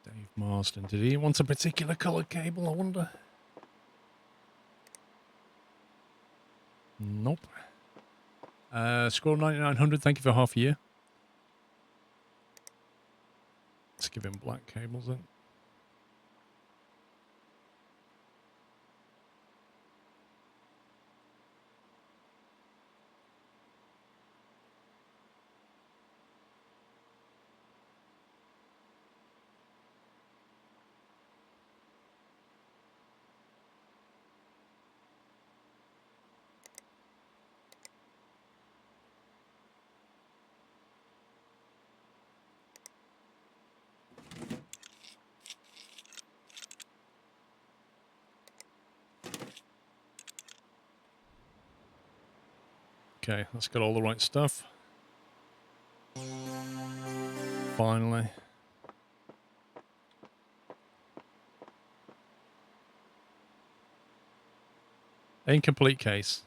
Dave Marsden. Did he want a particular coloured cable, I wonder? Nope. Squirrel 9900, thank you for half a year. Let's give him black cables then. Okay, that's got all the right stuff. Finally. Incomplete case.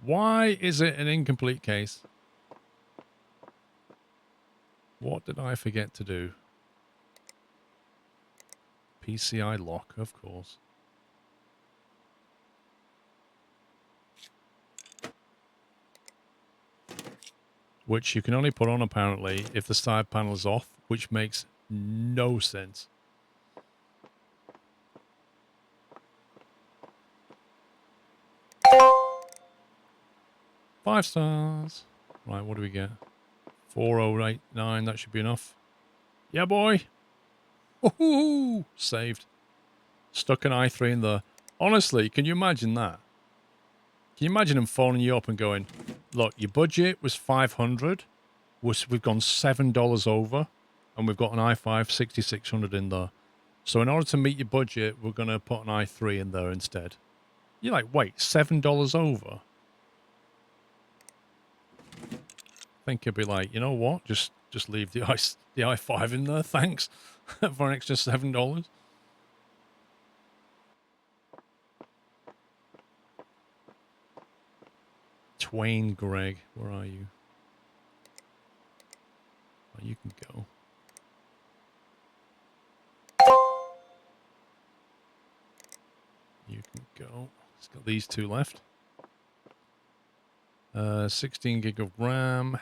Why is it an incomplete case? What did I forget to do? PCI lock, of course. Which you can only put on, apparently, if the side panel is off, which makes no sense. 5 stars. Right, what do we get? 4089, that should be enough. Yeah, boy. Woohoo! Saved. Stuck an i3 in there. Honestly, can you imagine that? Can you imagine them phoning you up and going, look, your budget was 500. We've gone $7 over, and we've got an i5 6600 in there. So in order to meet your budget, we're going to put an i3 in there instead. You're like, wait, $7 over? I think you'd be like, you know what? Just leave the i5 in there, thanks, for an extra $7. Twain Greg, where are you? Oh, you can go. You can go. It's got these two left. 16 gig of RAM.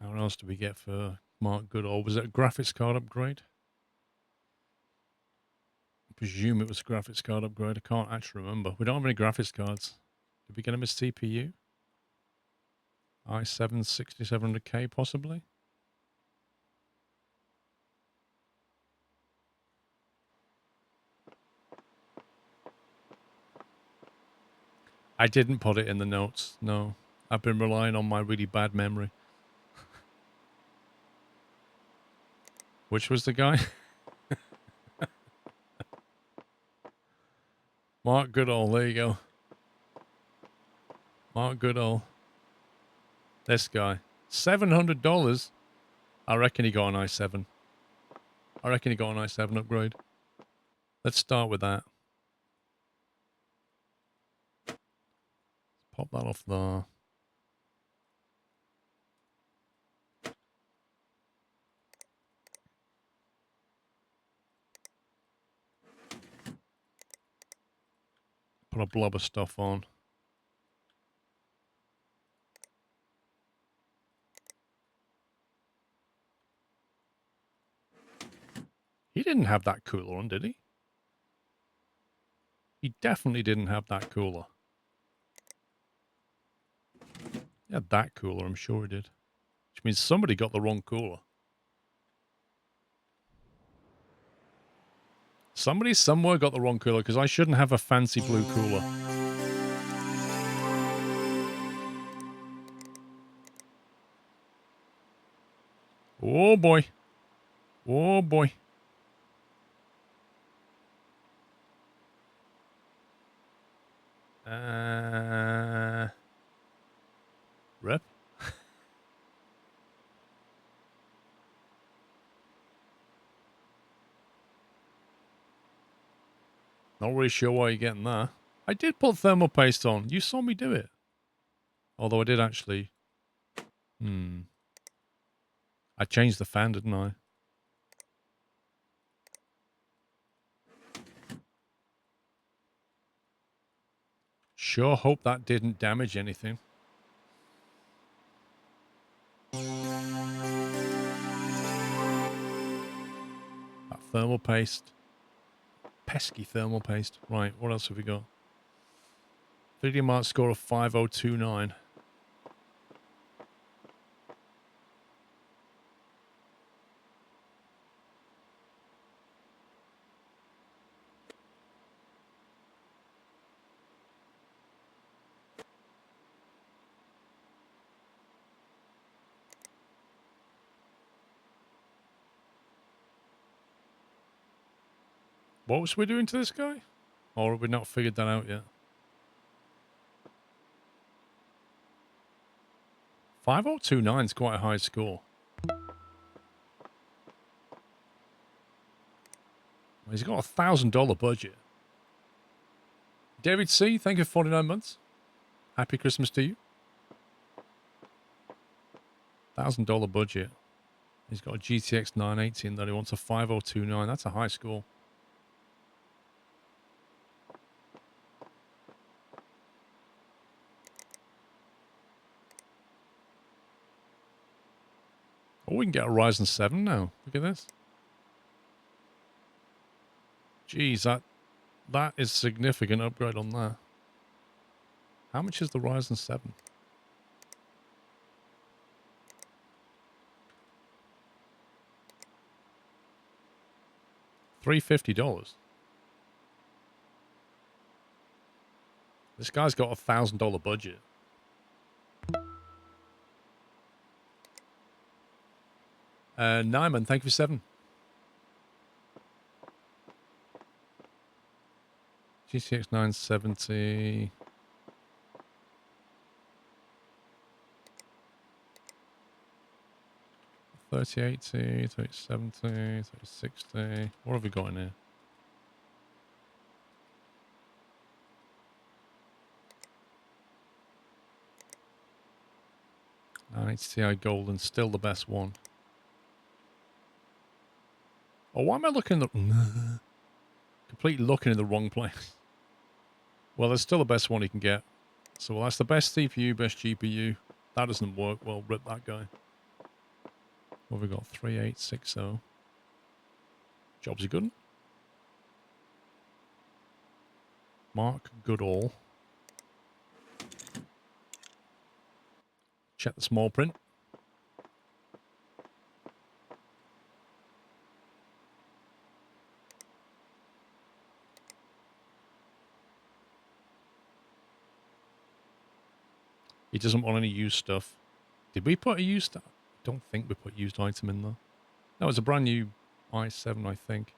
What else do we get for Mark Goodall? Was it a graphics card upgrade? I presume it was a graphics card upgrade. I can't actually remember. We don't have any graphics cards. Did we get him a CPU? i7 6700K possibly? I didn't put it in the notes, no. I've been relying on my really bad memory. Which was the guy? Mark Goodall, there you go. Mark Goodall. This guy. $700? I reckon he got an i7. I reckon he got an i7 upgrade. Let's start with that. Pop that off there. Put a blob of stuff on. He didn't have that cooler on, did he? He definitely didn't have that cooler. He had that cooler, I'm sure he did. Which means somebody got the wrong cooler. Somebody somewhere got the wrong cooler, because I shouldn't have a fancy blue cooler. Oh boy. Oh boy. Rip. Not really sure why you're getting that. I did put thermal paste on. You saw me do it. Although I did actually... I changed the fan, didn't I? Sure hope that didn't damage anything. That thermal paste. Pesky thermal paste. Right, what else have we got? Video mark score of 5029. What was we doing to this guy? Or have we not figured that out yet? 5029 is quite a high score. He's got a $1,000 budget. David C, thank you for 49 months. Happy Christmas to you. $1,000 budget. He's got a GTX 980 that he wants a 5029. That's a high score. Oh, we can get a Ryzen 7 now. Look at this. Geez, that is significant upgrade on that. How much is the Ryzen 7? $350. This guy's got a $1,000 budget. Nyman, thank you for 7. GTX 970. 3080, 3070, 3060. What have we got in here? HTI Golden, still the best one. Oh, why am I looking at the... completely looking in the wrong place. Well, it's still the best one you can get. So, well, that's the best CPU, best GPU. That doesn't work. Well, rip that guy. What have we got? 3860. Jobs are good. Mark Goodall. Check the small print. He doesn't want any used stuff. Did we put a used... I don't think we put used item in there. No, it's a brand new i7, I think.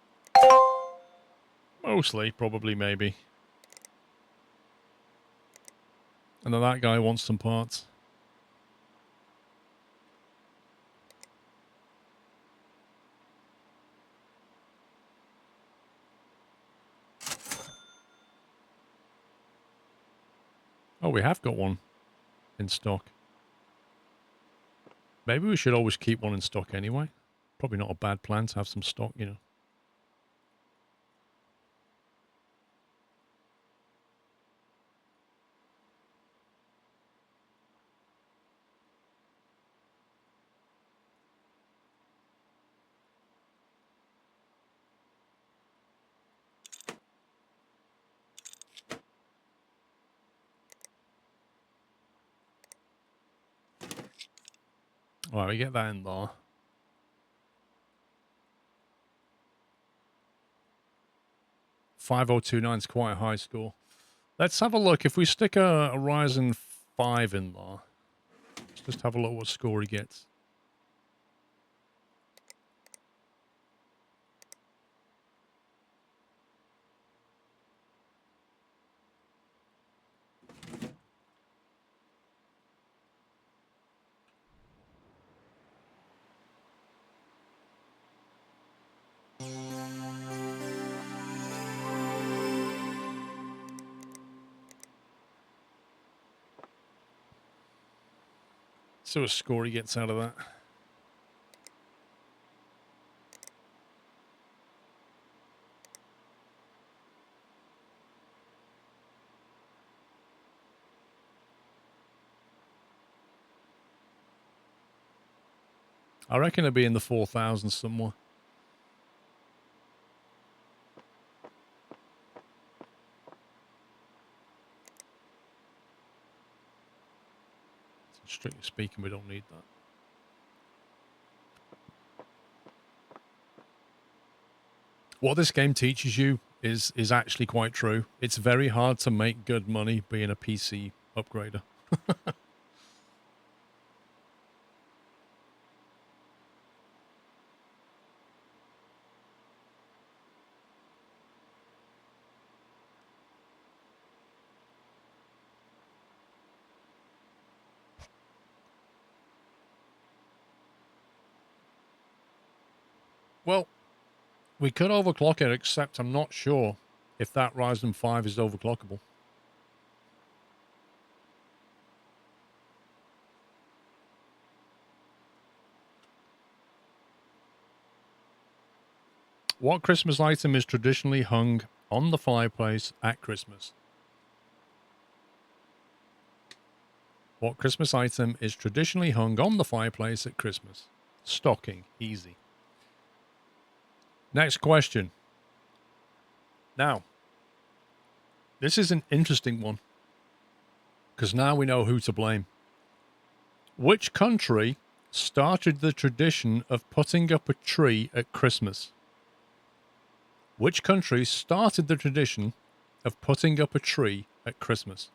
Mostly, probably, maybe. And then that guy wants some parts. Oh, we have got one in stock. Maybe we should always keep one in stock anyway. Probably not a bad plan to have some stock, you know. Alright, we get that in there. $5029 is quite a high score. Let's have a look. If we stick a Ryzen 5 in there, let's just have a look what score he gets. See what score he gets out of that. I reckon it'll be in the 4,000 somewhere. Strictly speaking, we don't need that. What this game teaches you is actually quite true. It's very hard to make good money being a PC upgrader. Well, we could overclock it, except I'm not sure if that Ryzen 5 is overclockable. What Christmas item is traditionally hung on the fireplace at Christmas? What Christmas item is traditionally hung on the fireplace at Christmas? Stocking. Easy. Next question. Now, this is an interesting one, because now we know who to blame. Which country started the tradition of putting up a tree at Christmas? Which country started the tradition of putting up a tree at Christmas?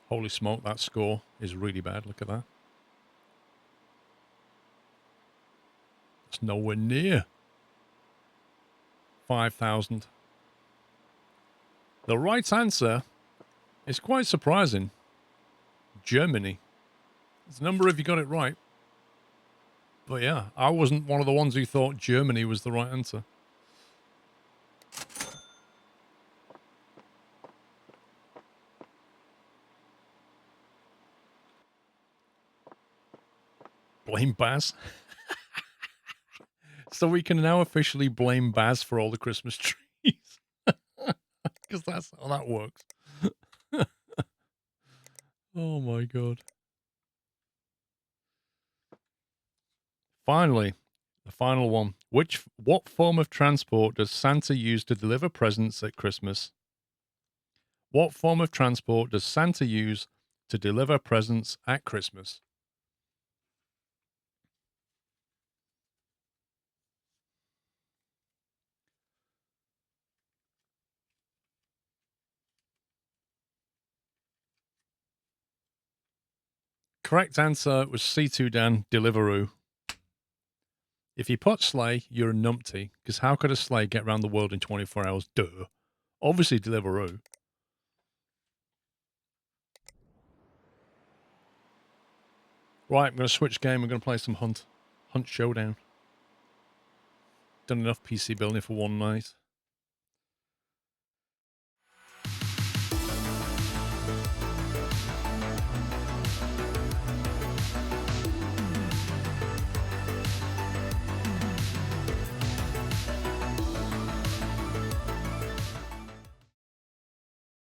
Holy smoke, that score is really bad. Look at that. It's nowhere near 5,000. The right answer is quite surprising. Germany. There's a number if you got it right. But yeah, I wasn't one of the ones who thought Germany was the right answer. Blame Baz. So we can now officially blame Baz for all the Christmas trees. Because that's how that works. Oh my god. Finally, the final one. What form of transport does Santa use to deliver presents at Christmas? What form of transport does Santa use to deliver presents at Christmas? Correct answer was C2 Dan, Deliveroo. If you put sleigh, you're a numpty, because how could a sleigh get around the world in 24 hours? Duh. Obviously Deliveroo. Right, I'm going to switch game. I'm going to play some Hunt Showdown. Done enough PC building for one night.